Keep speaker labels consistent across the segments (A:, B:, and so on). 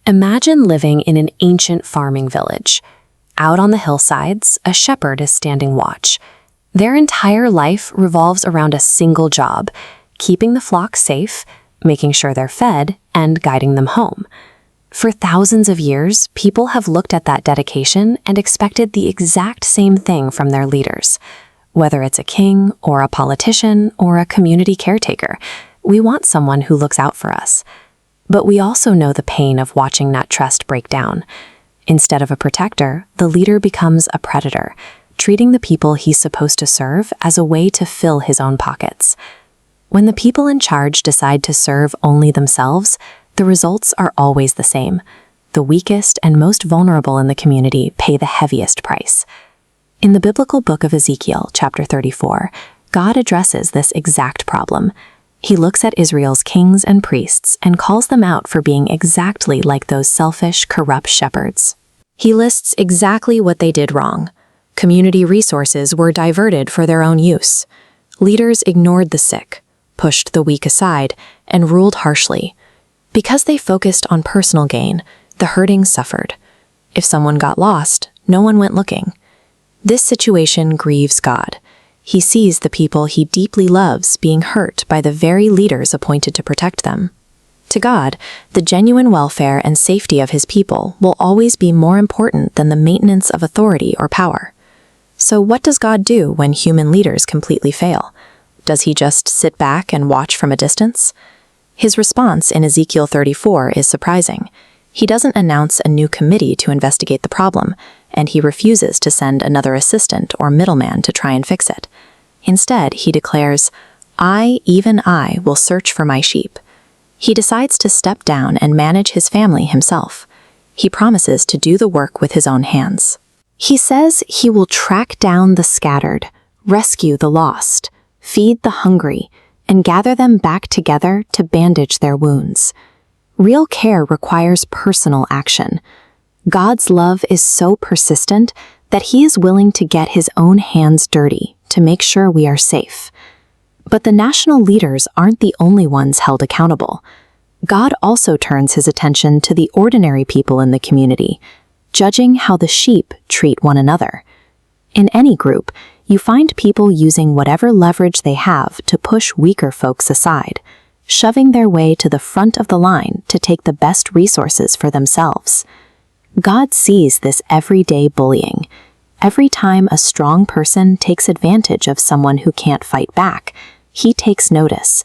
A: Imagine living in an ancient farming village. Out on the hillsides, a shepherd is standing watch. Their entire life revolves around a single job: keeping the flock safe, making sure they're fed, and guiding them home. For thousands of years, people have looked at that dedication and expected the exact same thing from their leaders. Whether it's a king, or a politician, or a community caretaker, we want someone who looks out for us. But we also know the pain of watching that trust break down. Instead of a protector, the leader becomes a predator, treating the people he's supposed to serve as a way to fill his own pockets. When the people in charge decide to serve only themselves, the results are always the same. The weakest and most vulnerable in the community pay the heaviest price. In the biblical book of Ezekiel, chapter 34, God addresses this exact problem. He looks at Israel's kings and priests and calls them out for being exactly like those selfish, corrupt shepherds. He lists exactly what they did wrong. Community resources were diverted for their own use. Leaders ignored the sick, pushed the weak aside, and ruled harshly. Because they focused on personal gain, the hurting suffered. If someone got lost, no one went looking. This situation grieves God. He sees the people he deeply loves being hurt by the very leaders appointed to protect them. To God, the genuine welfare and safety of his people will always be more important than the maintenance of authority or power. So what does God do when human leaders completely fail? Does he just sit back and watch from a distance? His response in Ezekiel 34 is surprising. He doesn't announce a new committee to investigate the problem, and he refuses to send another assistant or middleman to try and fix it. Instead, he declares, "I, even I, will search for my sheep." He decides to step down and manage his family himself. He promises to do the work with his own hands. He says he will track down the scattered, rescue the lost, feed the hungry, and gather them back together to bandage their wounds. Real care requires personal action. God's love is so persistent that he is willing to get his own hands dirty to make sure we are safe. But the national leaders aren't the only ones held accountable. God also turns his attention to the ordinary people in the community, judging how the sheep treat one another. In any group, you find people using whatever leverage they have to push weaker folks aside, shoving their way to the front of the line to take the best resources for themselves. God sees this everyday bullying. Every time a strong person takes advantage of someone who can't fight back, he takes notice.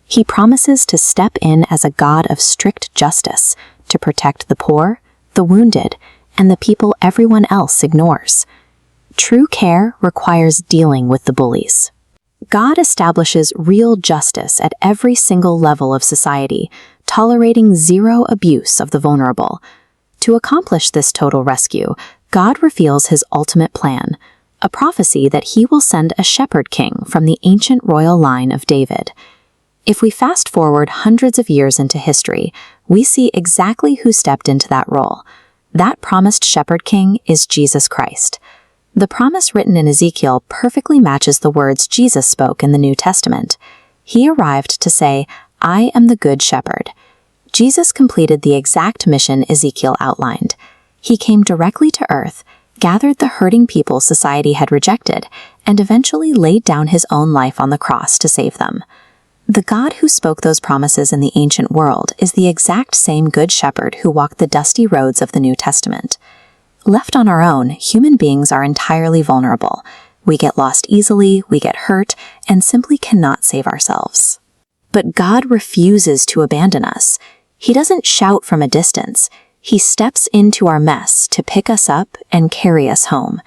A: He promises to step in as a God of strict justice to protect the poor, the wounded, and the people everyone else ignores. True care requires dealing with the bullies. God establishes real justice at every single level of society, tolerating zero abuse of the vulnerable. To accomplish this total rescue, God reveals his ultimate plan, a prophecy that he will send a shepherd king from the ancient royal line of David. If we fast forward hundreds of years into history, we see exactly who stepped into that role. That promised shepherd king is Jesus Christ. The promise written in Ezekiel perfectly matches the words Jesus spoke in the New Testament. He arrived to say, "I am the good shepherd." Jesus completed the exact mission Ezekiel outlined. He came directly to earth, gathered the hurting people society had rejected, and eventually laid down his own life on the cross to save them. The God who spoke those promises in the ancient world is the exact same good shepherd who walked the dusty roads of the New Testament. Left on our own, human beings are entirely vulnerable. We get lost easily, we get hurt, and simply cannot save ourselves. But God refuses to abandon us. He doesn't shout from a distance. He steps into our mess to pick us up and carry us home.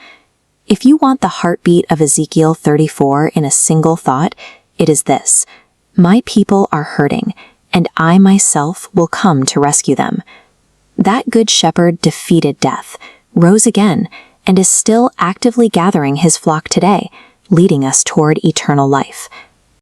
A: If you want the heartbeat of Ezekiel 34 in a single thought, it is this: my people are hurting, and I myself will come to rescue them. That good shepherd defeated death, rose again, and is still actively gathering his flock today, leading us toward eternal life.